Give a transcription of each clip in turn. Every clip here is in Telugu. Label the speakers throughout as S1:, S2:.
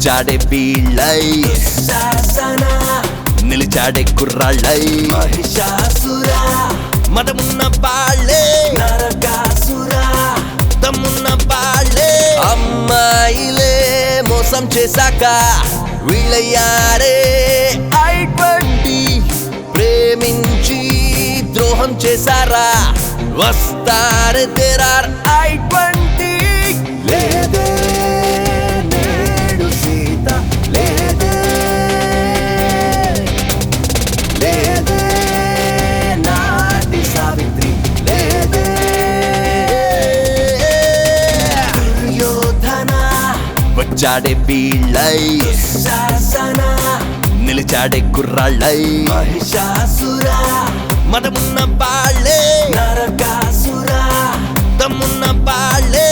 S1: వచ్చాడే వీళ్ళై నిలిచాడే కుర్రాళ్ళై మహిషాసుర మదమున్న బాళ్ళే నరకాసుర దమ్మున్న బాళ్ళే అమ్మాయిలే మోసం చేశాక వీళ్ళయ్యారే I20 ప్రేమించి ద్రోహం చేశారా వస్తారే తెరార్ I20 లేదే నేడు సీత లేదే లేదే నాటి సావిత్రి లేదే దుర్యోధన వచ్చాడే వీళ్ళై శాసన నిలిచాడే కుర్రాళ్ళై మహిషాసుర మదమున్న బాళ్ళే నరకాసుర దమ్మున్న బాళ్ళే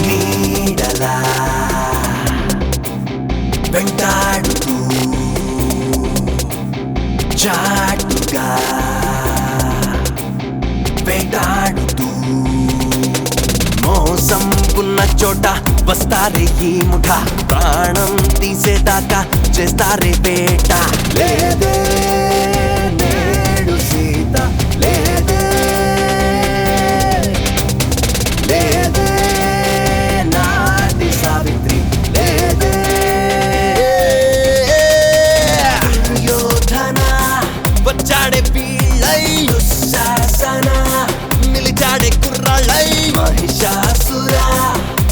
S1: నీడలా వెంటాడుతూ చాటుగా వేటాడుతూ మోసం ఉన్న చోట వస్తారే ఈ ముఠ ప్రాణం తీసేదాకా చేస్తారే వేట లేదే నేడు సీత లేదే లేదే నాటి సావిత్రి లేదే దుర్యోధన వచ్చాడే వీళ్ళై దుశ్శాసన నిలిచాడే కుర్రాళ్ళై మహిషాసుర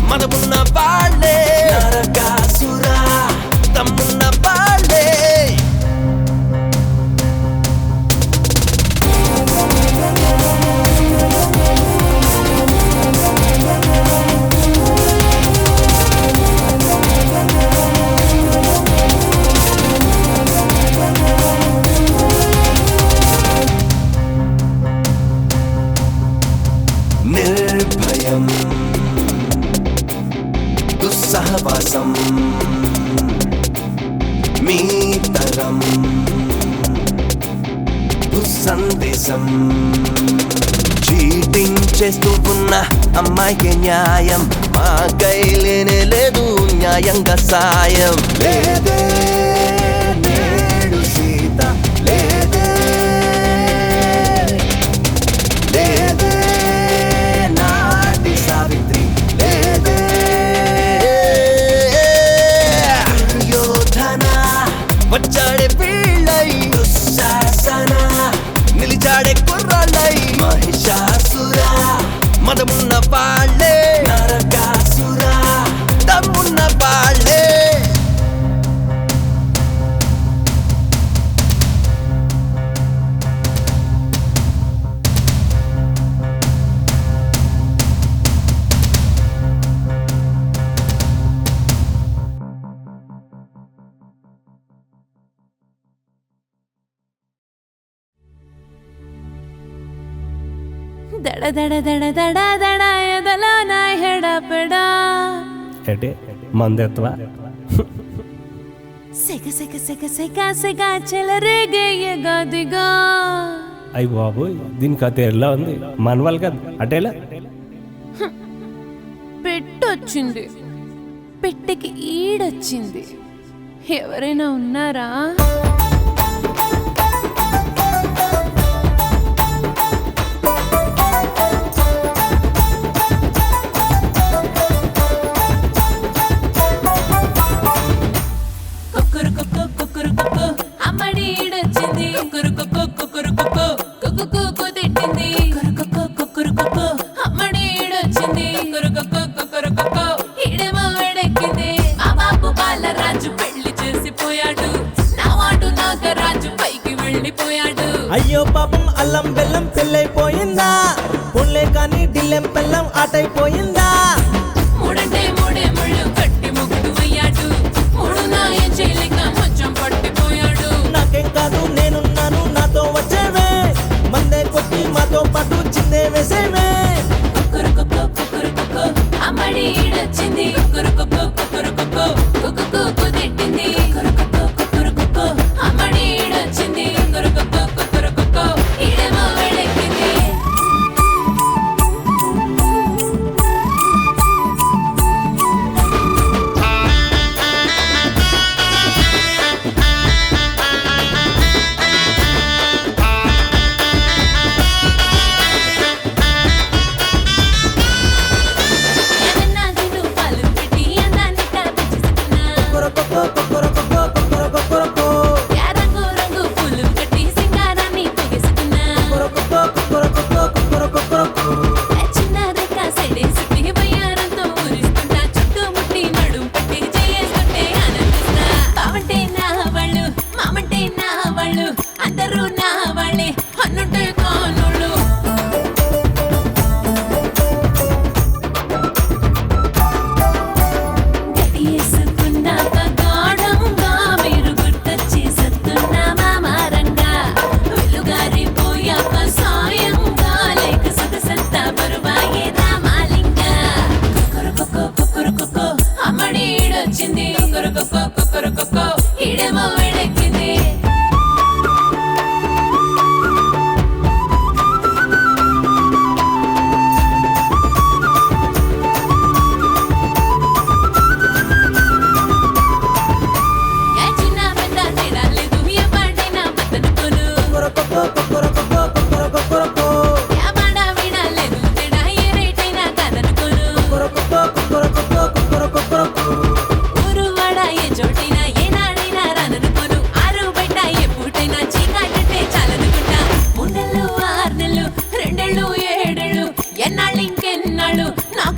S1: మదమున్న బాళ్ళే నరకాసుర దమ్మున్న బాళ్ళే నిర్భయం దుస్సహవాసం మీ తరం దుస్సందేశం చీటింగ్ చేస్తూ ఉన్న అమ్మాయికి న్యాయం మా కైలేనే లేదు న్యాయంగా సాయం లేదే నేడు సీత లేదే లేదే నాటి సావిత్రి లేదే దుర్యోధన వచ్చాడే వీళ్ళై దుశ్శాసన నిలిచాడే కుర్రాళ్ళై మహిషాసుర మదమున్న బాళ్ళే నరకాసుర దమ్మున్న బాళ్ళే
S2: దడ దడ దడ దడ దడ ఎదలా నా హెడపడా
S3: ఎటే మందెత్వా
S2: సెగ సెగ సెగ సెగ సెగ చెలరేగే ఎగదిగా
S3: అయ్యి బాబోయ్ దీనికి అతే ఎలా ఉంది మనవాళ్ళు కదా అటేలా
S2: పెట్టొచ్చింది పెట్టెకి ఈడొచ్చింది ఎవరైనా ఉన్నారా అమ్మడి ఈడొచ్చింది తిట్టింది అమ్మడి ఈడొచ్చింది ఈడేమో వేడెక్కింది మా బాబు బాలరాజు పెళ్లి చేసిపోయాడు నా వాడు నాగరాజు పైకి వెళ్ళిపోయాడు
S4: అయ్యో పాపం అల్లం బెల్లం పెళ్ళైపోయిందా పుల్లే కానీ డిల్లెం బెల్లం ఆటైపోయిందా
S2: మూడంటే మూడే ముళ్ళు కట్టి ముగ్గుడు అయ్యాడు మూడు నా ఏం చేయలేక మంచం పట్టిపోయాడు
S4: నాకేం కాదు నేనున్నాను నాతో వచ్చేవే మందే కొట్టి మాతో పాటు చిందే వేసేవే
S2: అమ్మడి ఈడొచ్చింది తిట్టింది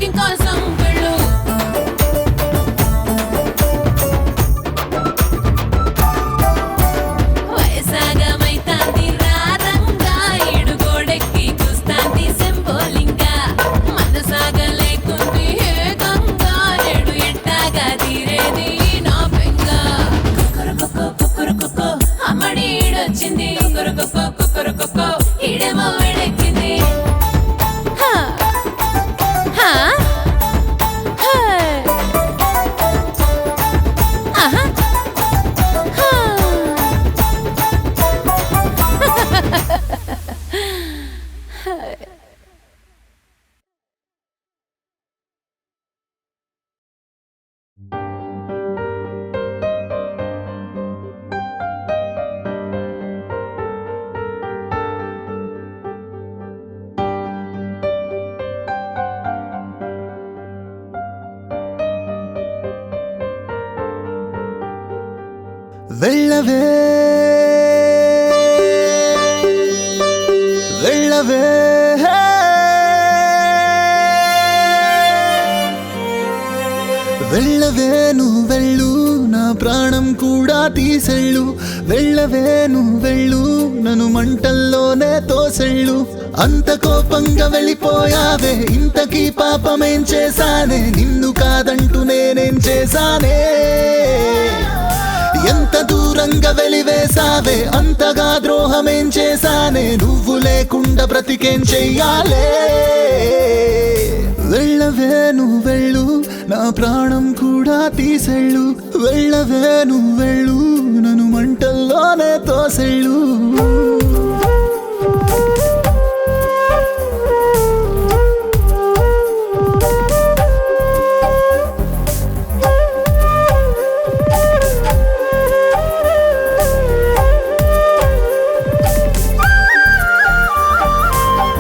S2: బుకింగ్ కోసం వెళ్ళు. వైసాగమైతాంది రారంగా ఈడు గోడెక్కి కుస్తాంది సింబోలింగా మనసాగలేకుంది ఏకంగా నేడు ఎట్టాగా తీరేది నా బెంగా. కుక్కురుకుక్కో అమ్మడి ఈడొచ్చింది కుక్కురుకుక్కో ఈడేమో వేడెక్కింది.
S1: వెళ్ళవే వెళ్ళవే వెళ్ళవే నువ్వు వెళ్ళు నా ప్రాణం కూడా తీసెళ్ళు. వెళ్ళవే నువ్వు వెళ్ళు నన్ను మంటల్లోనే తోసెళ్ళు. అంత కోపంగా వెళ్ళిపోయావే ఇంతకీ పాపమేం చేశానే నిన్ను కాదంటూ నేనేం చేశానే. ఎంత దూరంగా వెలివేసావే అంతగా ద్రోహమేం చేశానే నువ్వు లేకుండా బ్రతికేం చెయ్యాలే. వెళ్ళవే నువ్వు వెళ్ళు నా ప్రాణం కూడా తీసెళ్ళు. వెళ్ళవే నువ్వు వెళ్ళు నన్ను మంటల్లోనే తోసెళ్ళు.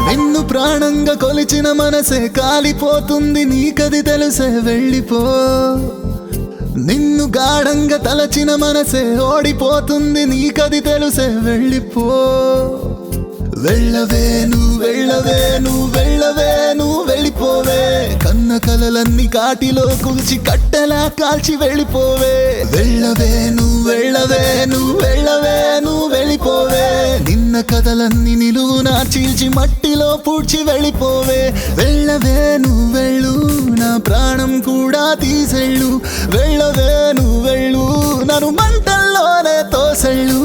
S1: నిన్ను ప్రాణంగా కొలిచిన మనసే కాలిపోతుంది నీకది తెలుసే వెళ్ళిపో. నిన్ను గాఢంగా తలచిన మనసే ఓడిపోతుంది నీకది తెలుసే వెళ్ళిపో. వెళ్ళవే నువ్వు వెళ్ళవే నువ్వు వెళ్ళవే నువ్వు వెళ్ళిపోవే కన్న కలలన్నీ కాటిలో కూల్చి కట్టెలా కాల్చి వెళ్ళిపోవే. వెళ్ళవే నువ్వు వెళ్ళవే నువ్వు వెళ్ళవే నువ్వు వెళ్ళిపోవే నిన్న కథలన్నీ నిలువునా చీల్చి మట్టిలో పూడ్చి వెళ్ళిపోవే. వెళ్ళవే నువ్వు వెళ్ళు నా ప్రాణం కూడా తీసెళ్ళు. వెళ్ళవే నువ్వు వెళ్ళు నన్ను మంటల్లోనే తోసెళ్ళు.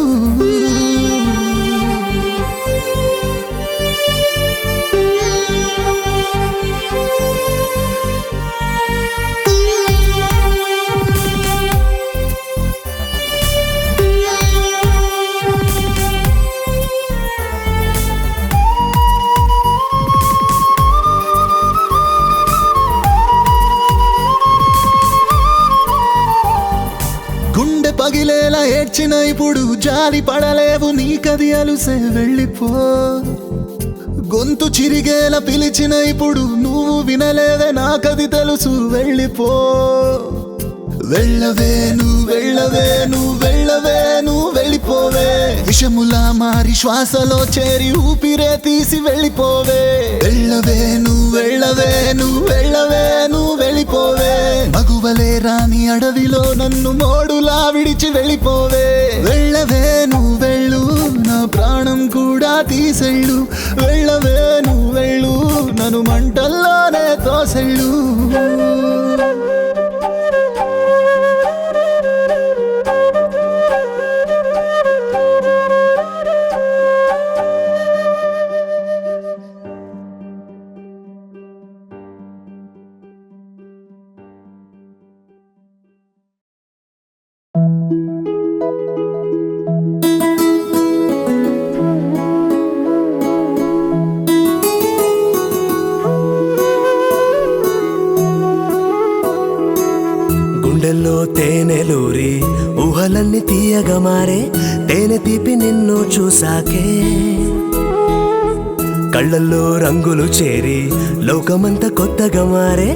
S1: గుండె పగిలేలా ఏడ్చిన ఇప్పుడు జాలి పడలేవు నీకది అలుసే వెళ్ళిపో. గొంతు చిరిగేలా పిలిచిన ఇప్పుడు నువ్వు వినలేవే నాకది తెలుసు వెళ్ళిపో. వెళ్ళవే నువ్వు వెళ్ళవే నువ్వు వెళ్ళవే నువ్వు వెళ్ళిపోవే విషములా మారి శ్వాసలో చేరి ఊపిరే తీసి వెళ్ళిపోవే. వెళ్ళవే నువ్వు వెళ్ళవే నువ్వు వెళ్ళవే నువ్వు వెళ్ళిపోవే మగువలే రాని అడవిలో నన్ను మోడులా విడిచి వెళ్ళిపోవే. వెళ్ళవే నువ్వు వెళ్ళు నా ప్రాణం కూడా తీసెళ్ళు. వెళ్ళవే నువ్వు వెళ్ళు నన్ను మంటల్లోనే తోసెళ్ళు.
S5: గుండెల్లో తేనెలూరి ఊహలన్నీ తీయగా మారే తేనె తీపి నిన్ను చూసాకే. కళ్ళల్లో రంగులు చేరి లోకమంతా కొత్తగా మారే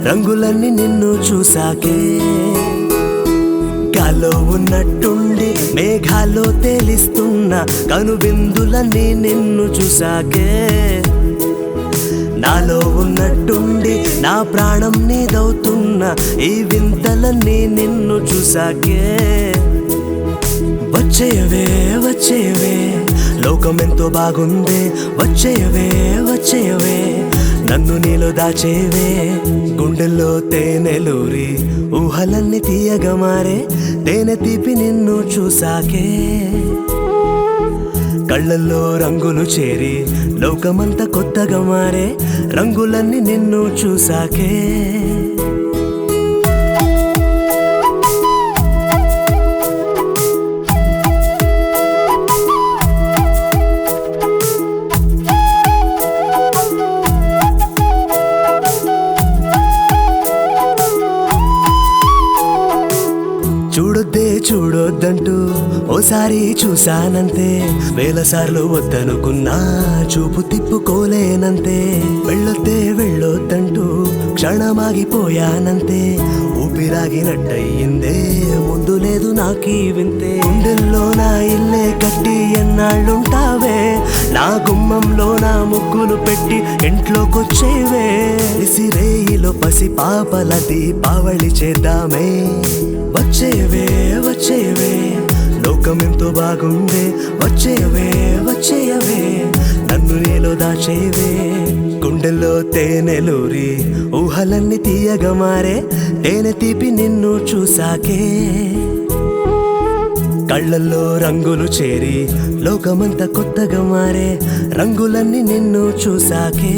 S5: రంగులన్నీ నిన్ను చూసాకే. గాల్లో ఉన్నట్టుండి మేఘాల్లో తేలిస్తున్న కనుబిందులన్నీ నిన్ను చూసాకే. నాలో ఉన్నట్టుండి నా ప్రాణం నీదవుతున్నా ఈ వింతలన్నీ నిన్ను చూసాకే వచ్చేయవే వచ్చేయవే లోకమెంతో బాగుందే వచ్చేయవే వచ్చేయవే నన్ను నీలో దాచేవే గుండెల్లో తేనెలూరి ఊహలన్నీ తీయగా మారే తేనె తీపి నిన్ను చూసాకే కళ్ళల్లో రంగులు చేరి లోకమంతా కొత్తగా మారే రంగులన్నీ నిన్ను చూసాకే చూడొద్దే చూడొద్దంటూ ఓసారి చూశానంతే వేల సార్లు వద్దనుకున్నా చూపు తిప్పుకోలేనంతే వెళ్ళొద్దే వెళ్ళొద్దంటూ క్షణమాగిపోయానంతే ఊపిరాగినట్టయిందే ముందు లేదు నాకీ వింతే గుండెల్లో నా ఇల్లే కట్టి ఎన్నాళ్ళుంటావే నా గుమ్మంలో నా ముగ్గులు పెట్టి ఇంట్లోకొచ్చేవే ఇసిరేయిలో పసి పాపల దీపావళి చేద్దామే వచ్చేవే వచ్చేవే లోకమెంతో బాగుందే వచ్చేయవే వచ్చేయవే నన్ను నీలో దాచేవే గుండెల్లో తేనెలూరి ఊహలన్నీ తీయగా మారే తేనె తీపి నిన్ను చూసాకే కళ్ళల్లో రంగులు చేరి లోకమంతా కొత్తగా మారే రంగులన్నీ నిన్ను చూసాకే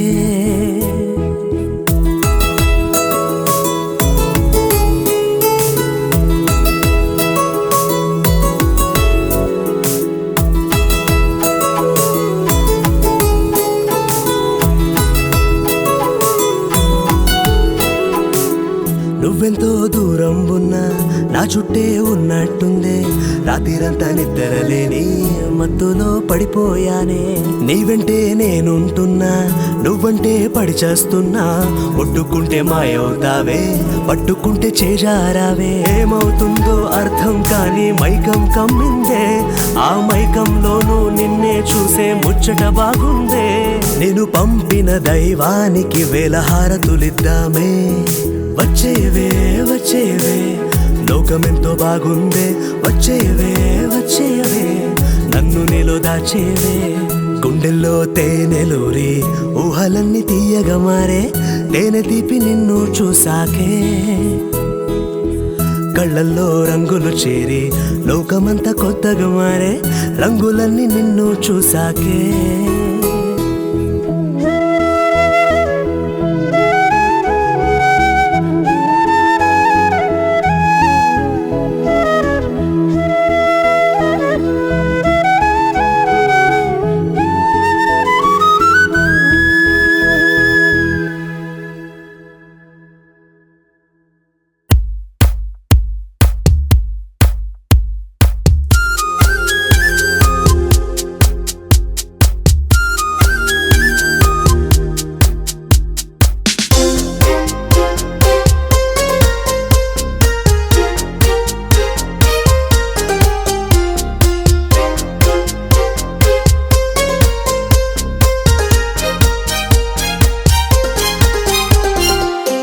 S5: నువ్వెంతో దూరం ఉన్నా నా చుట్టే ఉన్నట్టుందే రాత్రిరంతా నిద్రలేని మత్తులో పడిపోయానే నీ వెంటే నేనుంటున్నా నువ్వంటే పడి చేస్తున్నా ఒట్టుకుంటే మాయవుతావే పట్టుకుంటే చేజారావే ఏమవుతుందో అర్థం కాని మైకం కమ్మిందే ఆ మైకంలోనూ నిన్నే చూసే ముచ్చట బాగుందే నేను పంపిన దైవానికి వేల హారతులిద్దామే వచ్చేవే వచ్చేవే లోకమెంతో బాగుందే వచ్చేవే వచ్చేయవే నన్ను నీలో దాచేవే గుండెల్లో తేనెలూరి ఊహలన్నీ తీయగా మారే తేనె తీపి నిన్ను చూసాకే కళ్ళల్లో రంగులు చేరి లోకమంతా కొత్తగా మారే రంగులన్నీ నిన్ను చూసాకే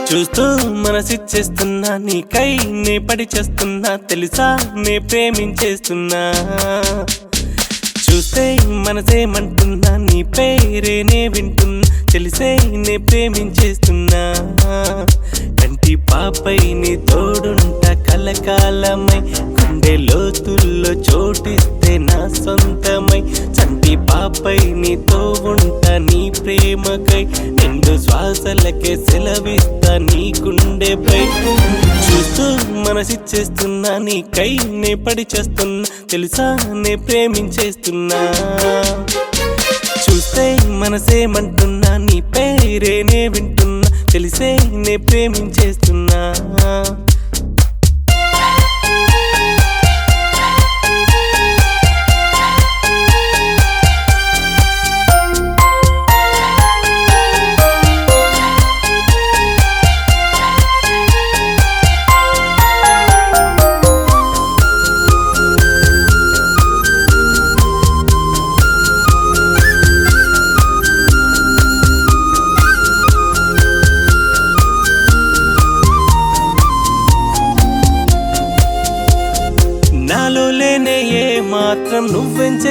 S6: చూస్తూ మనసిచ్చేస్తున్నా నీకై నే పడి చేస్తున్నా తెలుసా నే ప్రేమించేస్తున్నా చూస్తే మనసేమంటున్నా నీ పేరేనే వింటున్నా తెలిసే నే ప్రేమించేస్తున్నా కంటి పాపై నీ తోడుంట కలకాలమై గుండె లోతుల్లో చోటిస్తే నా సొంతమై చంటి పాపై నీతో ఉంటా నీ ప్రేమకై నిండు శ్వాసలకే సెలవిస్తా నీ గుండెపై చూస్తూ మనసిచ్చేస్తున్నా నీకై నే పడి చేస్తున్నా తెలుసా నే ప్రేమించేస్తున్నా చూస్తే మనసేమంటున్నా నీ పేరేనే వింటున్నా తెలిసే నే ప్రేమించేస్తున్నా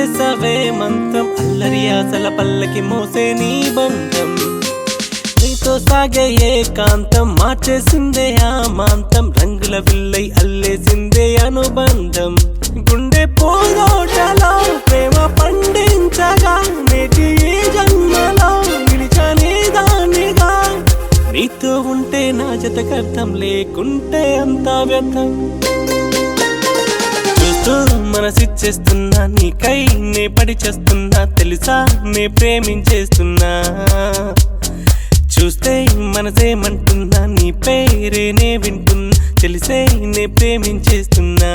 S6: చేసవే మంత్రం అల్లరి ఆశల పల్లకి మోసే నీ బంధం నీతో సాగే ఏకాంతం మార్చేసిందే ఆ మాంతం రంగుల విల్లై అల్లేసిందే అనుబంధం గుండె పూదోటలో ప్రేమ పండించగా నేటి ఈ జన్మలో నిలిచని దానిగా నీతో ఉంటే నా జతకర్థం లేకుంటే అంతా వ్యర్థం చూస్తూ మనసిచ్చేస్తున్నా నీకై నే పడి చేస్తున్నా తెలుసా నే ప్రేమించేస్తున్నా చూస్తే మనసేమంటున్నా నీ పేరే నే వింటున్నా తెలిసే నే ప్రేమించేస్తున్నా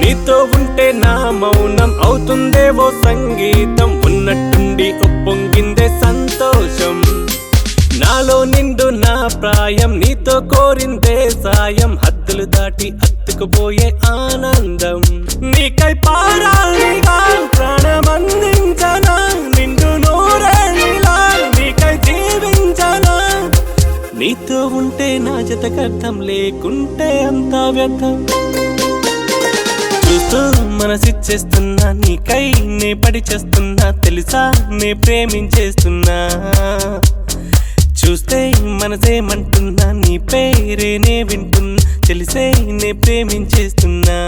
S6: నీతో ఉంటే నా మౌనం అవుతుందేవో సంగీతం ఉన్నట్టుండి ఉప్పొంగిందే సంతోషం నాలో నిండు నా ప్రాయం నీతో కోరిందే సాయం హద్దులు దాటి అత్తుకుపోయే ఆనందం నీకై పారాలిగా ప్రాణమందించనా నిండు నూరేళ్ళిలా నీకై జీవించనా నీతో ఉంటే నా జతకర్థం లేకుంటే అంతా వ్యర్థం చూస్తూ మనసిచ్చేస్తున్నా నీకై నే పడి చేస్తున్నా తెలుసా నే ప్రేమించేస్తున్నా చూస్తే మనసేమంటున్నా నీ పేరే నే వింటున్నా తెలిసే నే ప్రేమించేస్తున్నా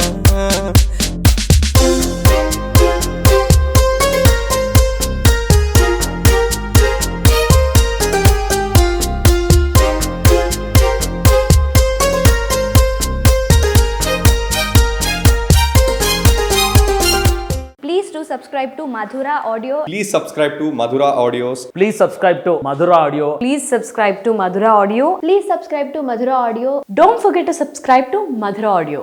S7: Please do subscribe to Madhura Audio.
S8: Please subscribe to Madhura Audios.
S9: Please subscribe to Madhura Audio.
S7: Please subscribe to Madhura Audio. Please subscribe to Madhura Audio. Don't forget to subscribe to Madhura Audio.